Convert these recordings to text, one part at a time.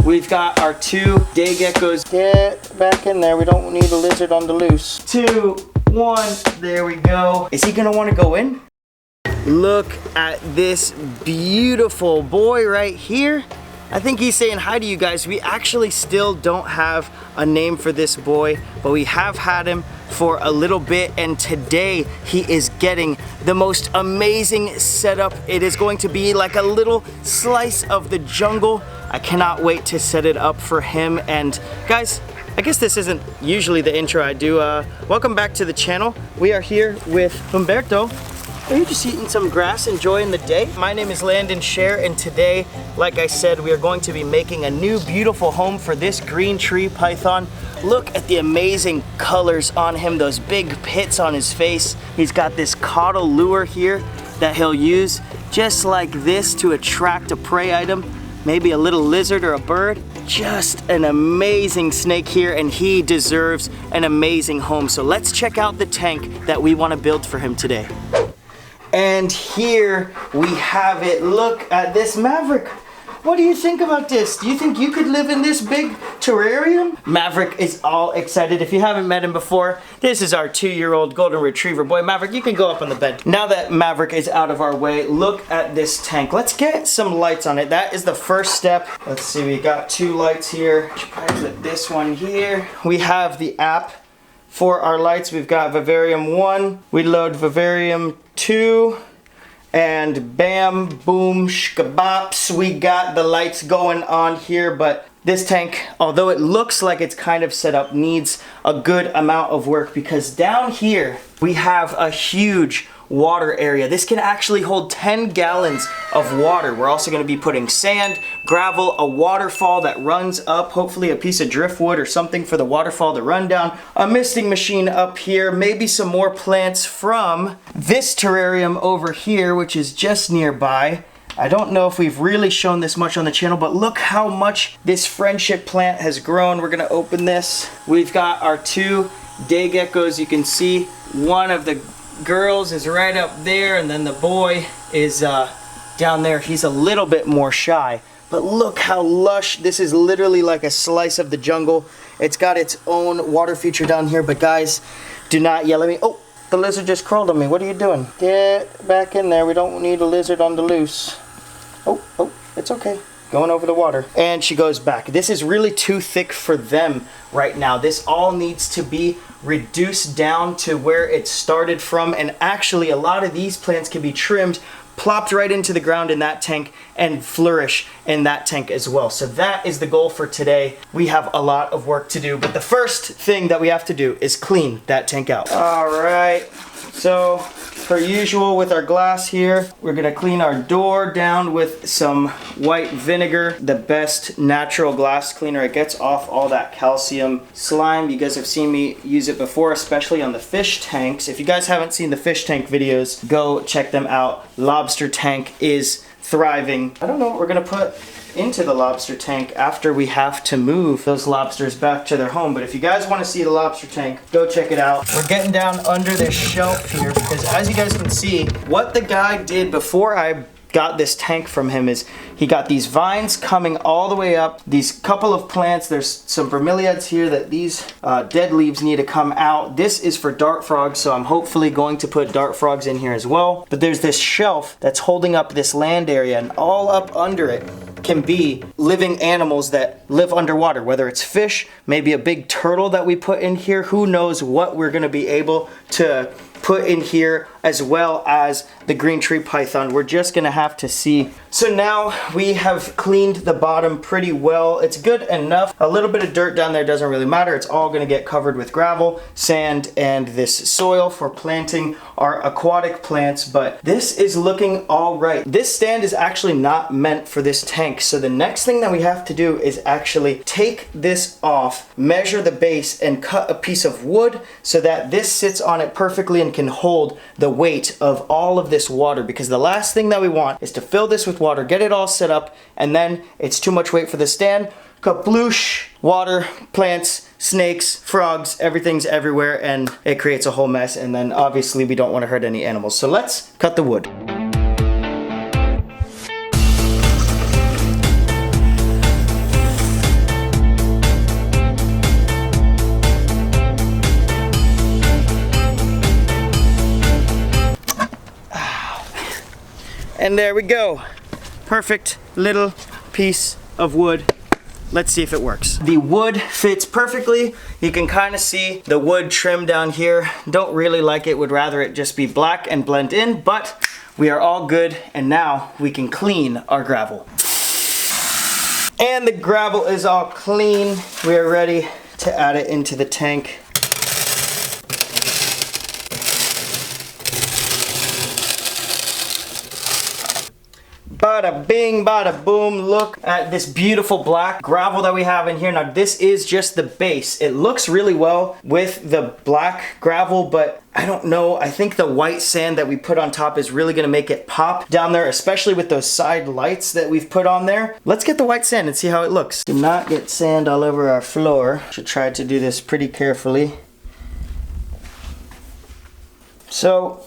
We've got our 2 day geckos. Get back in there. We don't need a lizard on the loose. 2, 1. There we go. Is he gonna want to go in? Look at this beautiful boy right here. I think he's saying hi to you guys. We actually still don't have a name for this boy, but we have had him for a little bit, and today he is getting the most amazing setup. It is going to be like a little slice of the jungle. I cannot wait to set it up for him. And guys, I guess this isn't usually the intro I do. Welcome back to the channel. We are here with Humberto. Are you just eating some grass, enjoying the day? My name is Landon Scherr, and today, like I said, we are going to be making a new beautiful home for this green tree python. Look at the amazing colors on him, those big pits on his face. He's got this caudal lure here that he'll use just like this to attract a prey item, maybe a little lizard or a bird. Just an amazing snake here, and he deserves an amazing home. So let's check out the tank that we want to build for him today. And here we have it. Look at this Maverick. What do you think about this? Do you think you could live in this big terrarium? Maverick is all excited. If you haven't met him before, this is our 2-year-old golden retriever boy. Maverick, you can go up on the bed. Now that Maverick is out of our way, look at this tank. Let's get some lights on it. That is the first step. Let's see, we got 2 lights here. Probably put this one here. We have the app for our lights. We've got Vivarium 1. We load Vivarium 2. And bam, boom, shkabops, we got the lights going on here. But this tank, although it looks like it's kind of set up, needs a good amount of work, because down here we have a huge water area. This can actually hold 10 gallons of water. We're also going to be putting sand, gravel, a waterfall that runs up, hopefully a piece of driftwood or something for the waterfall to run down, a misting machine up here, maybe some more plants from this terrarium over here, which is just nearby. I don't know if we've really shown this much on the channel, but look how much this friendship plant has grown. We're gonna open this. We've got our 2 day geckos. You can see one of the girls is right up there, and then the boy is down there. He's a little bit more shy, but look how lush. This is literally like a slice of the jungle. It's got its own water feature down here, but guys, do not yell at me. Oh, the lizard just crawled on me. What are you doing? Get back in there. We don't need a lizard on the loose. Oh, it's okay. Going over the water. And she goes back. This is really too thick for them right now. This all needs to be reduced down to where it started from. And actually, a lot of these plants can be trimmed, plopped right into the ground in that tank, and flourish in that tank as well. So that is the goal for today. We have a lot of work to do, but the first thing that we have to do is clean that tank out. All right. So, per usual with our glass here, we're gonna clean our door down with some white vinegar, the best natural glass cleaner. It gets off all that calcium slime. You guys have seen me use it before, especially on the fish tanks. If you guys haven't seen the fish tank videos, go check them out. Lobster tank is thriving. I don't know what we're gonna put into the lobster tank after we have to move those lobsters back to their home, but if you guys want to see the lobster tank, go check it out. We're getting down under this shelf here, because as you guys can see, what the guy did before I got this tank from him is he got these vines coming all the way up, these couple of plants. There's some bromeliads here that these dead leaves need to come out. This is for dart frogs, so I'm hopefully going to put dart frogs in here as well. But there's this shelf that's holding up this land area, and all up under it can be living animals that live underwater, whether it's fish, maybe a big turtle that we put in here. Who knows what we're gonna be able to put in here, as well as the green tree python. We're just gonna have to see. So now we have cleaned the bottom pretty well. It's good enough. A little bit of dirt down there doesn't really matter. It's all gonna get covered with gravel, sand, and this soil for planting our aquatic plants, but this is looking all right. This stand is actually not meant for this tank, so the next thing that we have to do is actually take this off, measure the base, and cut a piece of wood so that this sits on it perfectly and can hold the weight of all of this water, because the last thing that we want is to fill this with water, get it all set up, and then it's too much weight for the stand. Kaploosh, water, plants, snakes, frogs, everything's everywhere, and it creates a whole mess, and then obviously we don't want to hurt any animals. So let's cut the wood. And there we go. Perfect little piece of wood. Let's see if it works. The wood fits perfectly. You can kind of see the wood trim down here. Don't really like it, would rather it just be black and blend in, but we are all good, and now we can clean our gravel. And the gravel is all clean. We are ready to add it into the tank. Bada bing, bada boom. Look at this beautiful black gravel that we have in here. Now this is just the base. It looks really well with the black gravel, but I don't know. I think the white sand that we put on top is really gonna make it pop down there, especially with those side lights that we've put on there. Let's get the white sand and see how it looks. Do not get sand all over our floor. Should try to do this pretty carefully. So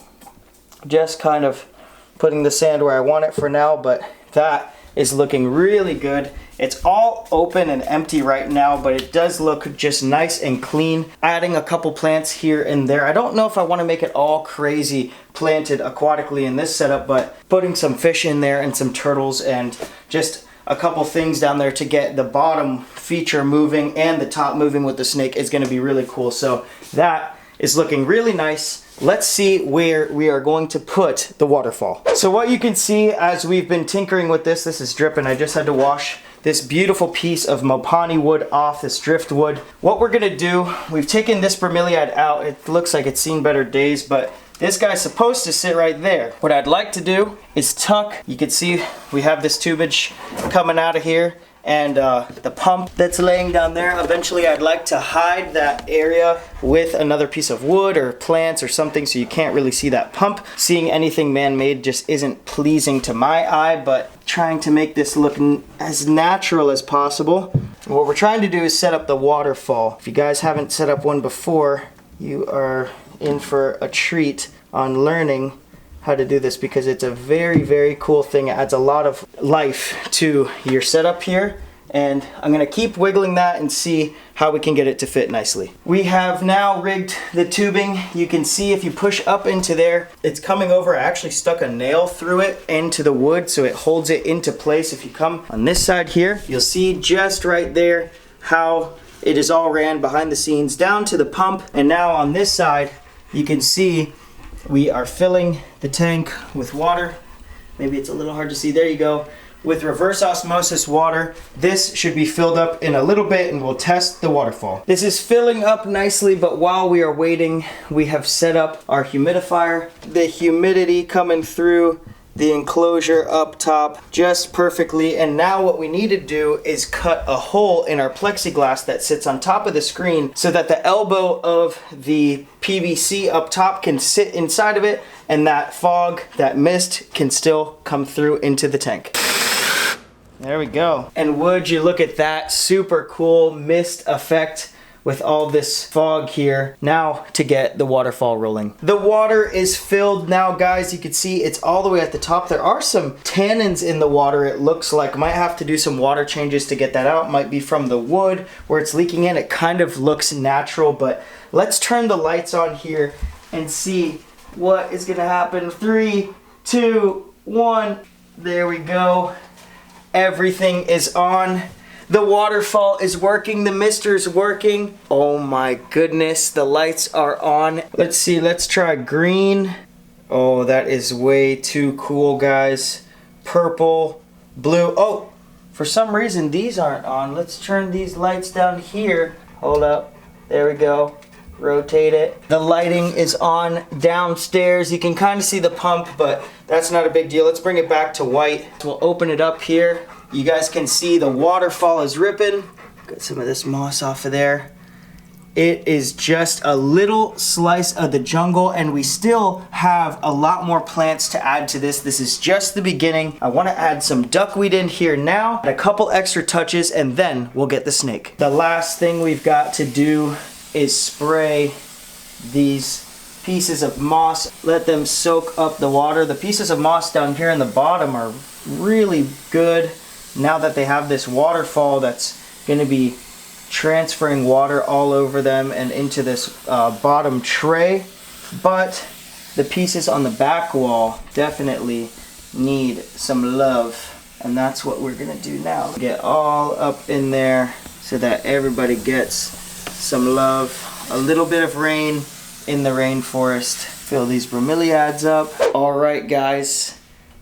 just kind of putting the sand where I want it for now, but that is looking really good. It's all open and empty right now, but it does look just nice and clean. Adding a couple plants here and there. I don't know if I want to make it all crazy planted aquatically in this setup, but putting some fish in there and some turtles and just a couple things down there to get the bottom feature moving and the top moving with the snake is going to be really cool. So that is looking really nice. Let's see where we are going to put the waterfall. So what you can see as we've been tinkering with this is dripping. I just had to wash this beautiful piece of Mopani wood off, this driftwood. What we're gonna do, we've taken this bromeliad out. It looks like it's seen better days, but this guy's supposed to sit right there. What I'd like to do is tuck. You can see we have this tubage coming out of here, and the pump that's laying down there. Eventually I'd like to hide that area with another piece of wood or plants or something so you can't really see that pump. Seeing anything man-made just isn't pleasing to my eye, but trying to make this look as natural as possible. What we're trying to do is set up the waterfall. If you guys haven't set up one before, you are in for a treat on learning how to do this, because it's a very, very cool thing. It adds a lot of life to your setup here, and I'm gonna keep wiggling that and see how we can get it to fit nicely. We have now rigged the tubing. You can see if you push up into there, it's coming over. I actually stuck a nail through it into the wood so it holds it into place. If you come on this side here, you'll see just right there how it is all ran behind the scenes down to the pump. And now on this side, you can see we are filling the tank with water. Maybe it's a little hard to see. There you go. With reverse osmosis water. This should be filled up in a little bit and we'll test the waterfall. This is filling up nicely, but while we are waiting, we have set up our humidifier. The humidity coming through the enclosure up top just perfectly. And now what we need to do is cut a hole in our plexiglass that sits on top of the screen so that the elbow of the PVC up top can sit inside of it, and that fog, that mist can still come through into the tank. There we go. And would you look at that super cool mist effect with all this fog here. Now to get the waterfall rolling. The water is filled now, guys. You can see it's all the way at the top. There are some tannins in the water, it looks like. Might have to do some water changes to get that out. Might be from the wood where it's leaking in. It kind of looks natural, but let's turn the lights on here and see what is gonna happen. 3, 2, 1. There we go. Everything is on. The waterfall is working, the mister's working. Oh my goodness, the lights are on. Let's see, let's try green. Oh, that is way too cool, guys. Purple, blue. Oh, for some reason these aren't on. Let's turn these lights down here. Hold up, there we go. Rotate it. The lighting is on downstairs. You can kind of see the pump, but that's not a big deal. Let's bring it back to white. We'll open it up here. You guys can see the waterfall is ripping. Got some of this moss off of there. It is just a little slice of the jungle, and we still have a lot more plants to add to this. This is just the beginning. I want to add some duckweed in here now, a couple extra touches, and then we'll get the snake. The last thing we've got to do is spray these pieces of moss. Let them soak up the water. The pieces of moss down here in the bottom are really good now that they have this waterfall that's going to be transferring water all over them and into this bottom tray. But the pieces on the back wall definitely need some love. And that's what we're gonna do now. Get all up in there so that everybody gets some love. A little bit of rain in the rainforest. Fill these bromeliads up. All right, guys,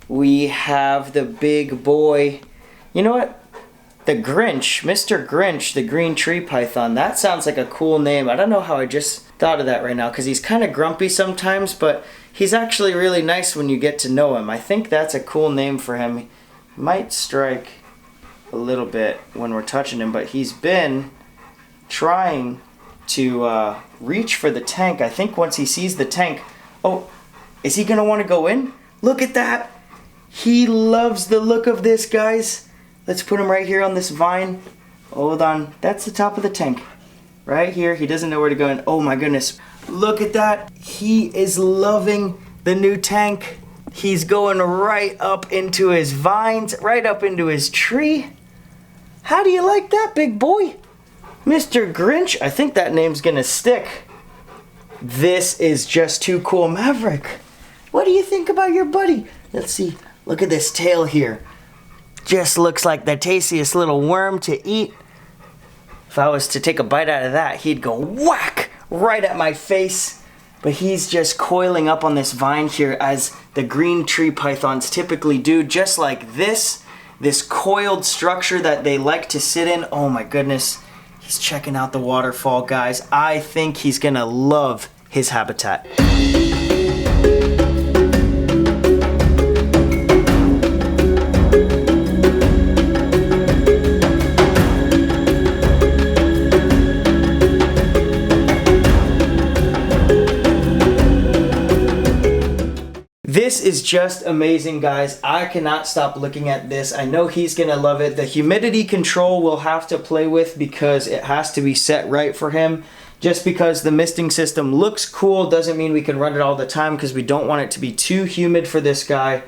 we have the big boy. You know what? The Grinch, Mr. Grinch, the green tree python. That sounds like a cool name. I don't know how I just thought of that right now because he's kind of grumpy sometimes, but he's actually really nice when you get to know him. I think that's a cool name for him. He might strike a little bit when we're touching him, but he's been trying to reach for the tank. I think once he sees the tank, oh, is he gonna want to go in? Look at that. He loves the look of this, guys. Let's put him right here on this vine. Hold on, that's the top of the tank. Right here, he doesn't know where to go in. Oh my goodness, look at that. He is loving the new tank. He's going right up into his vines, right up into his tree. How do you like that, big boy? Mr. Grinch, I think that name's gonna stick. This is just too cool. Maverick, what do you think about your buddy? Let's see, look at this tail here. Just looks like the tastiest little worm to eat. If I was to take a bite out of that, he'd go whack right at my face. But he's just coiling up on this vine here as the green tree pythons typically do, just like this coiled structure that they like to sit in. Oh my goodness, he's checking out the waterfall, guys. I think he's gonna love his habitat. This is just amazing, guys. I cannot stop looking at this. I know he's gonna love it. The humidity control we'll have to play with because it has to be set right for him. Just because the misting system looks cool doesn't mean we can run it all the time because we don't want it to be too humid for this guy.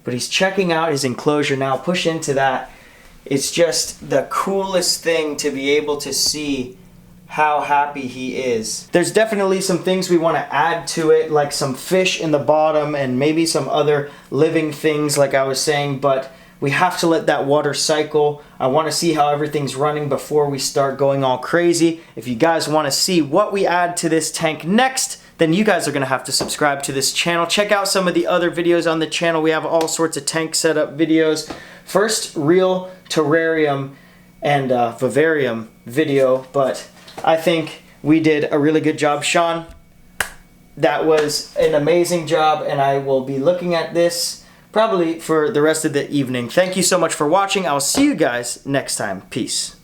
But he's checking out his enclosure now. Push into that. It's just the coolest thing to be able to see how happy he is. There's definitely some things we want to add to it, like some fish in the bottom and maybe some other living things like I was saying, but we have to let that water cycle. I want to see how everything's running before we start going all crazy. If you guys want to see what we add to this tank next, then you guys are going to have to subscribe to this channel. Check out some of the other videos on the channel. We have all sorts of tank setup videos. First, real terrarium and vivarium video, but I think we did a really good job. Sean, that was an amazing job, and I will be looking at this probably for the rest of the evening. Thank you so much for watching. I'll see you guys next time. Peace.